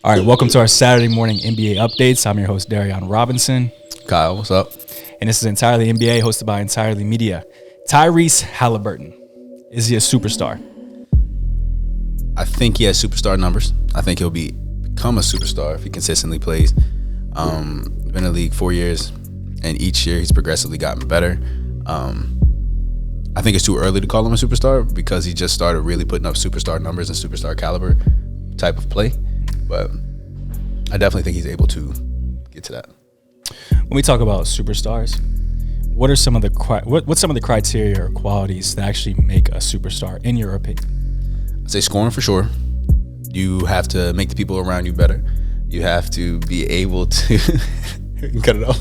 All right, welcome to our Saturday morning NBA updates. I'm your host, Darion Robinson. Kyle, what's up? And this is Entirely NBA, hosted by Entirely Media. Tyrese Haliburton. Is he a superstar? I think he has superstar numbers. I think he'll become a superstar if he consistently plays. Been in the league 4 years, and each year he's progressively gotten better. I think it's too early to call him a superstar because he just started really putting up superstar numbers and superstar caliber type of play. But I definitely think he's able to get to that. When we talk about superstars, what are some of the what's some of the criteria or qualities that actually make a superstar, in your opinion? I'd say scoring for sure. You have to make the people around you better. You have to be able to cut it off.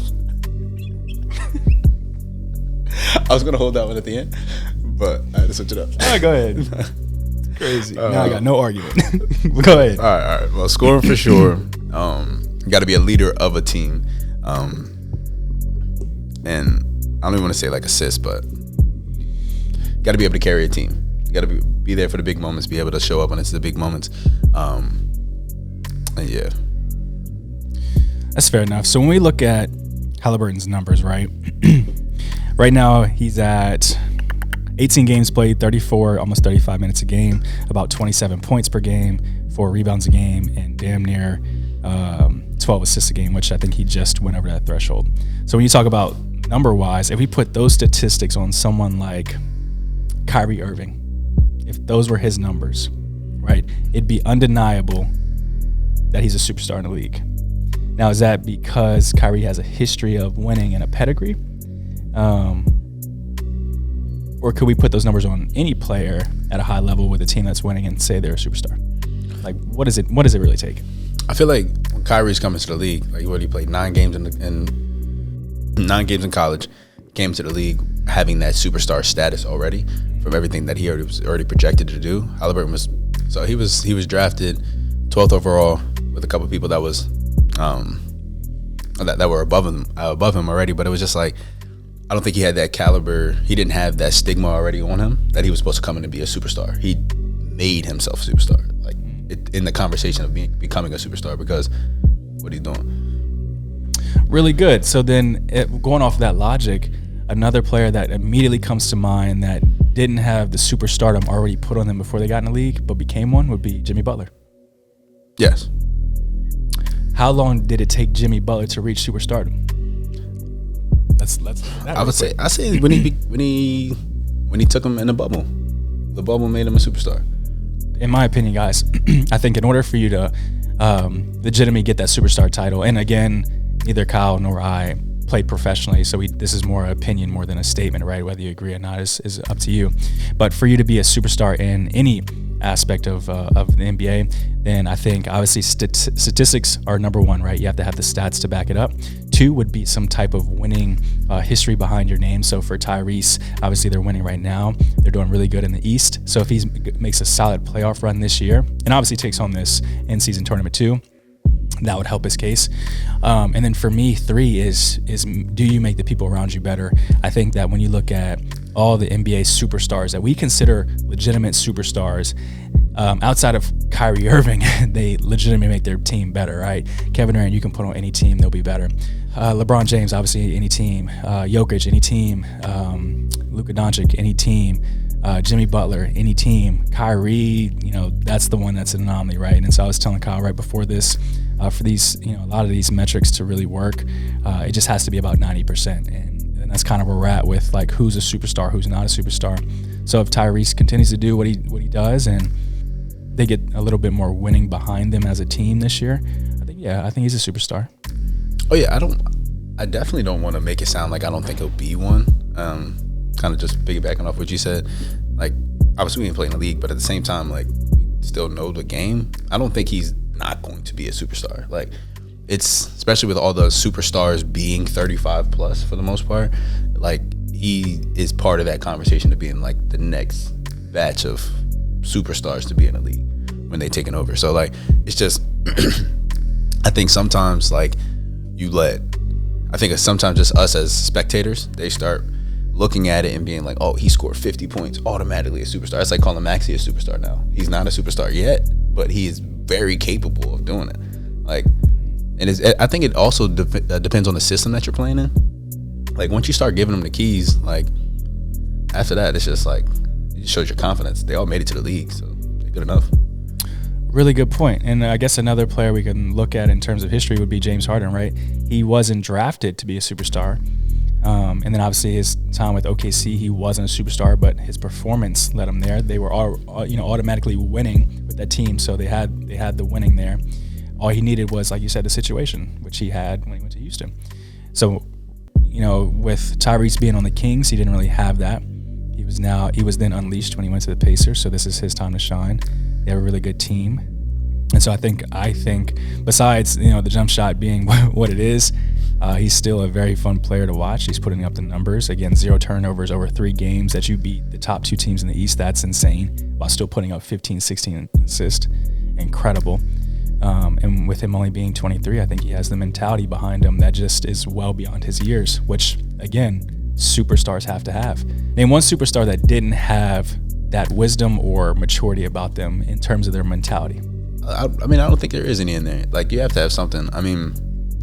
I was gonna hold that one at the end, but I had to switch it up. All right, go ahead. Crazy. Now I got no argument. Go ahead. All right. Well, scoring for sure. You got to be a leader of a team. And I don't even want to say like assist, but you got to be able to carry a team. You got to be there for the big moments, be able to show up when it's the big moments. And yeah. That's fair enough. So when we look at Haliburton's numbers, right? Right now he's at 18 games played, 34, almost 35 minutes a game, about 27 points per game, 4 rebounds a game, and damn near 12 assists a game, which I think he just went over that threshold. So when you talk about number-wise, if we put those statistics on someone like Kyrie Irving, if those were his numbers, right, it'd be undeniable that he's a superstar in the league. Now, is that because Kyrie has a history of winning and a pedigree? Or could we put those numbers on any player at a high level with a team that's winning and say they're a superstar? Like, what does it really take? I feel like when Kyrie's coming to the league, like he played 9 games in college, came to the league having that superstar status already from everything that he was already projected to do. Haliburton was drafted 12th overall with a couple of people that was that were above him already, but it was just like, I don't think he had that caliber. He didn't have that stigma already on him that he was supposed to come in and be a superstar. He made himself a superstar, like in the conversation of becoming a superstar, because what he's doing. Really good. So then, going off of that logic, another player that immediately comes to mind that didn't have the superstardom already put on them before they got in the league but became one would be Jimmy Butler. Yes. How long did it take Jimmy Butler to reach superstardom? I say when he took him in the bubble made him a superstar. In my opinion, guys, I think in order for you to legitimately get that superstar title, and again, neither Kyle nor I played professionally, so this is more opinion more than a statement, right? Whether you agree or not is up to you. But for you to be a superstar in any aspect of the NBA, then I think obviously statistics are number one, right? You have to have the stats to back it up. 2 would be some type of winning history behind your name. So for Tyrese, obviously they're winning right now. They're doing really good in the East. So if he makes a solid playoff run this year, and obviously takes home this in-season tournament too, that would help his case. And then for me, 3 is do you make the people around you better? I think that when you look at all the NBA superstars that we consider legitimate superstars, outside of Kyrie Irving, they legitimately make their team better, right? Kevin Durant, you can put on any team, they'll be better. LeBron James, obviously any team. Jokic, any team. Luka Doncic, any team. Jimmy Butler, any team. Kyrie, that's the one that's an anomaly, right? And so I was telling Kyle right before this, for these, a lot of these metrics to really work, it just has to be about 90%. And that's kind of where we're at with like who's a superstar, who's not a superstar. So if Tyrese continues to do what he does, and they get a little bit more winning behind them as a team this year, I think he's a superstar. Oh yeah, I definitely don't want to make it sound like I don't think he'll be one. Kind of just piggybacking off what you said, like obviously we didn't play in the league, but at the same time, like we still know the game. I don't think he's not going to be a superstar. Like it's, especially with all the superstars being 35 plus for the most part, like he is part of that conversation of being like the next batch of superstars to be in the league when they taking over. So like it's just I think sometimes like it's sometimes just us as spectators, they start looking at it and being like, oh, he scored 50 points, automatically a superstar. It's like calling Maxey a superstar now. He's not a superstar yet, but he is very capable of doing it. Like, and I think it also depends on the system that you're playing in. Like, once you start giving them the keys, like, after that, it's just like, it shows your confidence. They all made it to the league, so they're good enough. Really good point. And I guess another player we can look at in terms of history would be James Harden, right? He wasn't drafted to be a superstar. And then obviously his time with OKC, he wasn't a superstar, but his performance led him there. They were all, automatically winning with that team, so they had the winning there. All he needed was, like you said, the situation, which he had when he went to Houston. So, with Tyrese being on the Kings, he didn't really have that. He was then unleashed when he went to the Pacers, so this is his time to shine. They have a really good team. And so I think besides, the jump shot being what it is, he's still a very fun player to watch. He's putting up the numbers. Again, 0 turnovers over 3 games that you beat the top 2 teams in the East. That's insane, while still putting up 15, 16 assists. Incredible. And with him only being 23, I think he has the mentality behind him that just is well beyond his years, which, again, superstars have to have. Name one superstar that didn't have that wisdom or maturity about them in terms of their mentality. I don't think there is any in there. Like, you have to have something. I mean,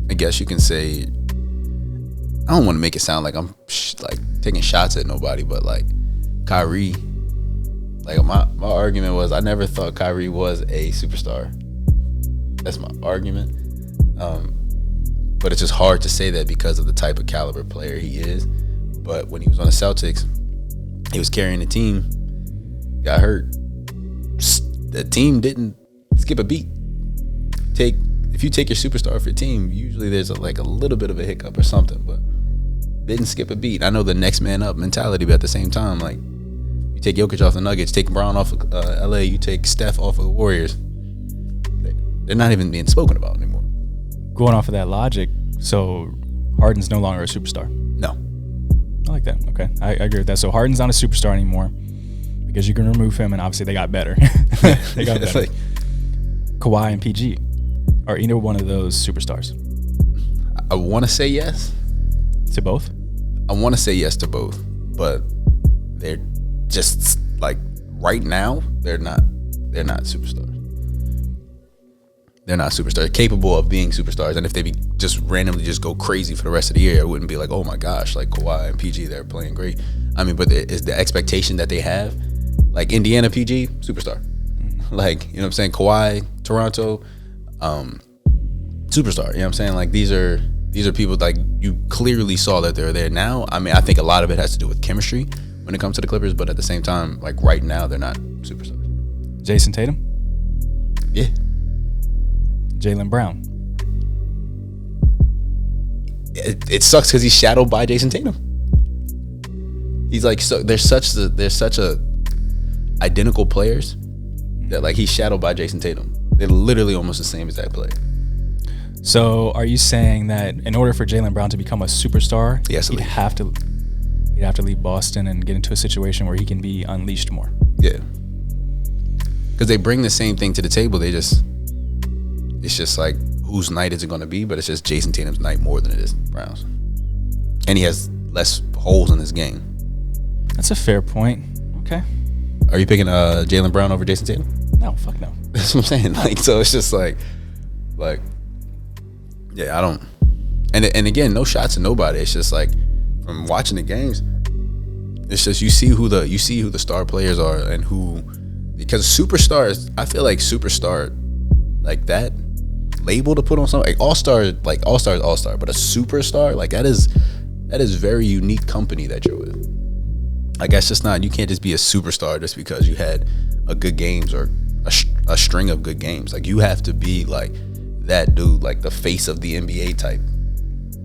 I guess you can say, I don't want to make it sound like I'm taking shots at nobody, but like Kyrie, like my argument was, I never thought Kyrie was a superstar. That's my argument. But it's just hard to say that because of the type of caliber player he is. But when he was on the Celtics, he was carrying the team, got hurt. The team didn't skip a beat. If you take your superstar for your team, usually there's a little bit of a hiccup or something, but didn't skip a beat. I know the next man up mentality, but at the same time, like, you take Jokic off the Nuggets, take Brown off of LA, you take Steph off of the Warriors. They're not even being spoken about anymore. Going off of that logic, so Harden's no longer a superstar. No. I like that. Okay. I agree with that. So Harden's not a superstar anymore because you can remove him, and obviously they got better. They got better. Like, Kawhi and PG are either one of those superstars? I want to say yes. To both? I want to say yes to both, but they're just, like, right now, they're not superstars. They're not superstars. They're capable of being superstars, and if they just randomly just go crazy for the rest of the year, it wouldn't be like, oh my gosh, like Kawhi and PG, they're playing great. I mean, but is the expectation that they have, like Indiana PG, superstar. Like, you know what I'm saying? Kawhi, Toronto, superstar. You know what I'm saying? Like, these are people, like, you clearly saw that they're there now. I mean, I think a lot of it has to do with chemistry when it comes to the Clippers, but at the same time, like, right now, they're not superstars. Jason Tatum? Yeah. Jaylen Brown? It sucks because he's shadowed by Jason Tatum. He's like, so they're such a identical players that, like, he's shadowed by Jason Tatum. They're literally almost the same exact player. So are you saying that in order for Jaylen Brown to become a superstar, yes, he'd have to leave Boston and get into a situation where he can be unleashed more? Yeah. Because they bring the same thing to the table. It's just like, whose night is it going to be? But it's just Jason Tatum's night more than it is Brown's. And he has less holes in his game. That's a fair point. Okay. Are you picking Jaylen Brown over Jason Tatum? No, fuck no. That's what I'm saying. Like, so it's just like, yeah, I don't. And again, no shots at nobody. It's just like, from watching the games, it's just you see who the star players are and who, because superstars, I feel like superstar, like that label to put on something, like all-star is all-star, but a superstar, like that is very unique company that you're with. Like, that's just not, you can't just be a superstar just because you had a good games or a string of good games. Like, you have to be like that dude, like the face of the NBA type,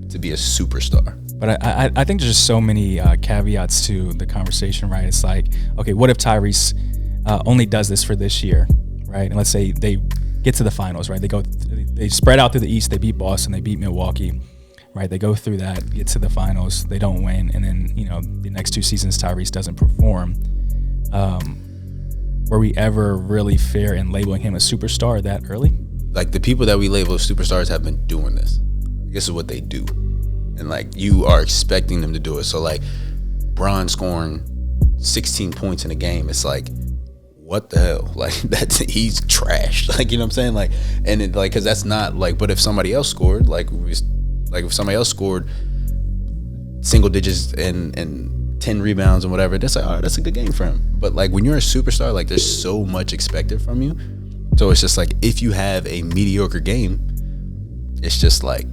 to be a superstar. But I think there's just so many caveats to the conversation, right? It's like, okay, what if Tyrese only does this for this year, right? And let's say they get to the finals, right? They spread out through the East. They beat Boston. They beat Milwaukee, right? They go through that, get to the finals. They don't win, and then the next 2 seasons Tyrese doesn't perform. Were we ever really fair in labeling him a superstar that early? Like, the people that we label as superstars have been doing this. This is what they do. And, like, you are expecting them to do it. So, like, Bron scoring 16 points in a game, it's like, what the hell? Like, he's trash. Like, you know what I'm saying? Like, and it, like, because that's not like, but if somebody else scored, if somebody else scored single digits and 10 rebounds and whatever, that's like, all right, that's a good game for him. But like, when you're a superstar, like, there's so much expected from you. So it's just like, if you have a mediocre game, it's just like,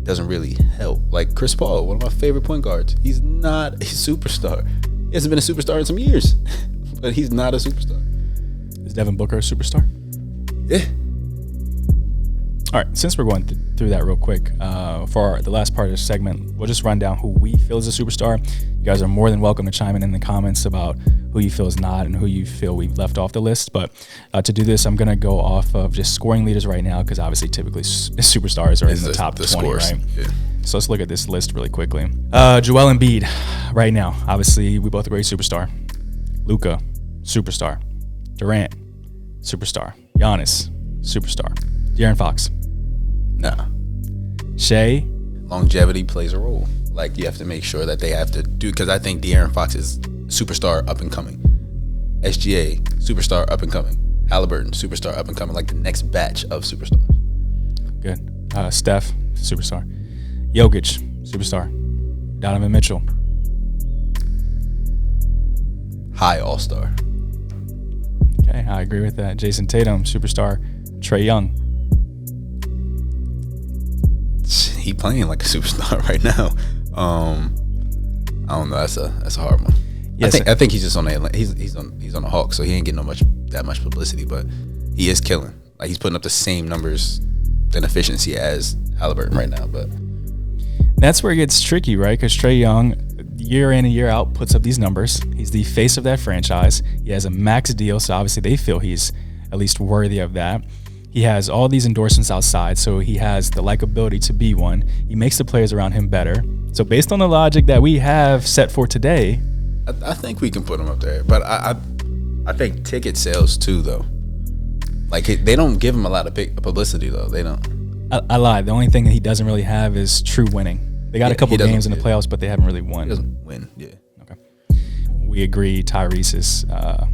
doesn't really help. Like Chris Paul, one of my favorite point guards, he's not a superstar. He hasn't been a superstar in some years, but he's not a superstar. Is Devin Booker a superstar? Yeah. All right, since we're going through that real quick, for the last part of the segment, we'll just run down who we feel is a superstar. You guys are more than welcome to chime in the comments about who you feel is not and who you feel we've left off the list. But to do this, I'm going to go off of just scoring leaders right now, because obviously typically superstars are in the top 20, scores, right? Yeah. So let's look at this list really quickly. Joel Embiid, right now, obviously we both agree superstar. Luka, superstar. Durant, superstar. Giannis, superstar. De'Aaron Fox. Nah. Shea. Longevity plays a role. Like, you have to make sure that they have to do, because I think De'Aaron Fox is superstar up and coming. SGA, superstar up and coming. Haliburton, superstar up and coming. Like the next batch of superstars. Good. Steph, superstar. Jokic, superstar. Donovan Mitchell. High all-star. Okay, I agree with that. Jason Tatum, superstar. Trae Young. He playing like a superstar right now. I don't know. That's a hard one. Yes, I think he's just on the he's on the Hawks, so he ain't getting that much publicity, but he is killing. Like, he's putting up the same numbers and efficiency as Haliburton right now. But that's where it gets tricky, right? Because Trae Young, year in and year out, puts up these numbers. He's the face of that franchise. He has a max deal, so obviously they feel he's at least worthy of that. He has all these endorsements outside, so he has the likability to be one. He makes the players around him better. So based on the logic that we have set for today, I think we can put him up there. But I think ticket sales too, though. Like, they don't give him a lot of publicity, though. They don't. I lied. The only thing that he doesn't really have is true winning. They got a couple games in the playoffs, but they haven't really won. He doesn't win, yeah. Okay. We agree Tyrese is up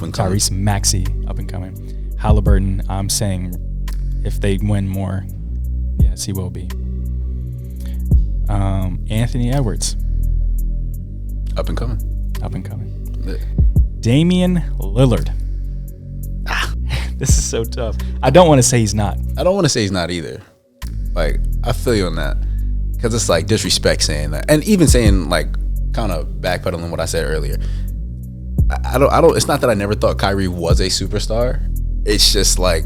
and coming. Tyrese Maxey, up and coming. Haliburton, I'm saying if they win more, yes, he will be. Anthony Edwards. Up and coming. Up and coming. Yeah. Damian Lillard. This is so tough. I don't want to say he's not. I don't want to say he's not either. Like, I feel you on that. Because it's like disrespect saying that. And even saying, like, kind of backpedaling what I said earlier. I don't, it's not that I never thought Kyrie was a superstar. It's just like,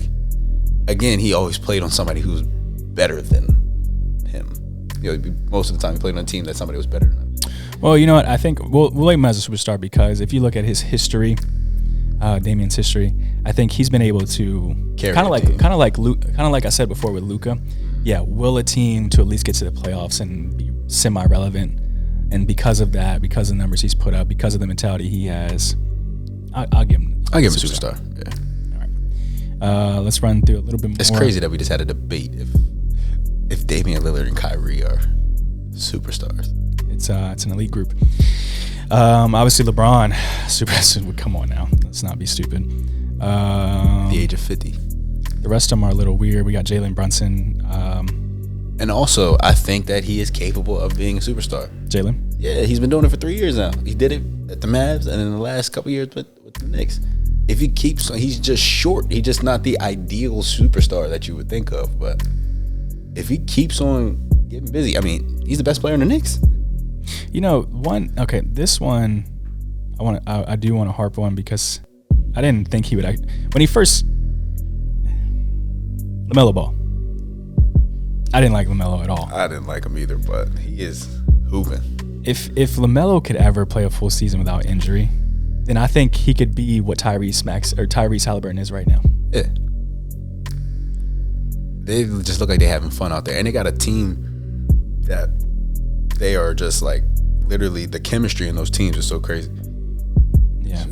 again, he always played on somebody who's better than him. You know, most of the time he played on a team that somebody was better than him. Well, you know what? I think we'll label him as a superstar because if you look at his history, Damian's history, I think he's been able to kind of like I said before with Luka, will a team to at least get to the playoffs and be semi-relevant. And because of that, because of the numbers he's put up, because of the mentality he has, I'll give him. I'll give him a superstar. Yeah. Let's run through a little bit more. It's crazy that we just had a debate if Damian Lillard and Kyrie are superstars. It's an elite group. Obviously LeBron, superstar. Come on now, let's not be stupid. The age of 50. The rest of them are a little weird. We got Jalen Brunson. And also, I think that he is capable of being a superstar. Jalen? Yeah, he's been doing it for 3 years now. He did it at the Mavs and in the last couple years with the Knicks. If he keeps, he's just short. He's just not the ideal superstar that you would think of. But if he keeps on getting busy, I mean, he's the best player in the Knicks. You know, this one, I do want to harp on because I didn't think he would. When he first, LaMelo Ball. I didn't like LaMelo at all. I didn't like him either, but he is hooping. If LaMelo could ever play a full season without injury, then I think he could be what Tyrese Haliburton is right now. Yeah. They just look like they're having fun out there. And they got a team that they are just like, literally, the chemistry in those teams is so crazy. Yeah.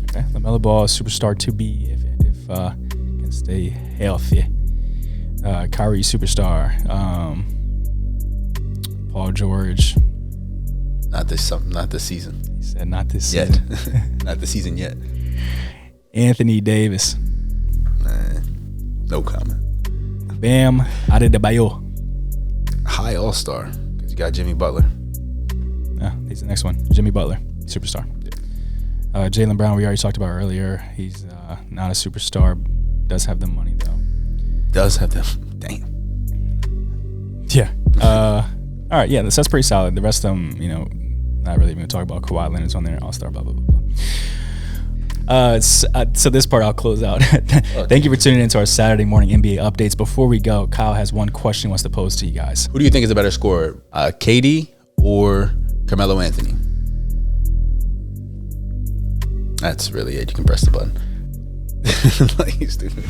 Okay. LaMelo Ball is superstar to be if can stay healthy. Kyrie superstar. Paul George. Not this season. He said not this season. Not the season yet. Anthony Davis. Nah, no comment. Bam Adebayo. High All-Star because you got Jimmy Butler. Yeah, he's the next one. Jimmy Butler, superstar. Jaylen Brown, we already talked about earlier. He's not a superstar. Does have the money though. Does have them. Damn. Yeah. All right. Yeah, that's pretty solid. The rest of them, not really even talk about. Kawhi Leonard's on there. All-Star. Blah blah blah blah. So this part I'll close out. Thank you for tuning in to our Saturday morning NBA updates. Before we go, Kyle has one question he wants to pose to you guys. Who do you think is a better scorer, KD or Carmelo Anthony? That's really it. You can press the button. Like, stupid.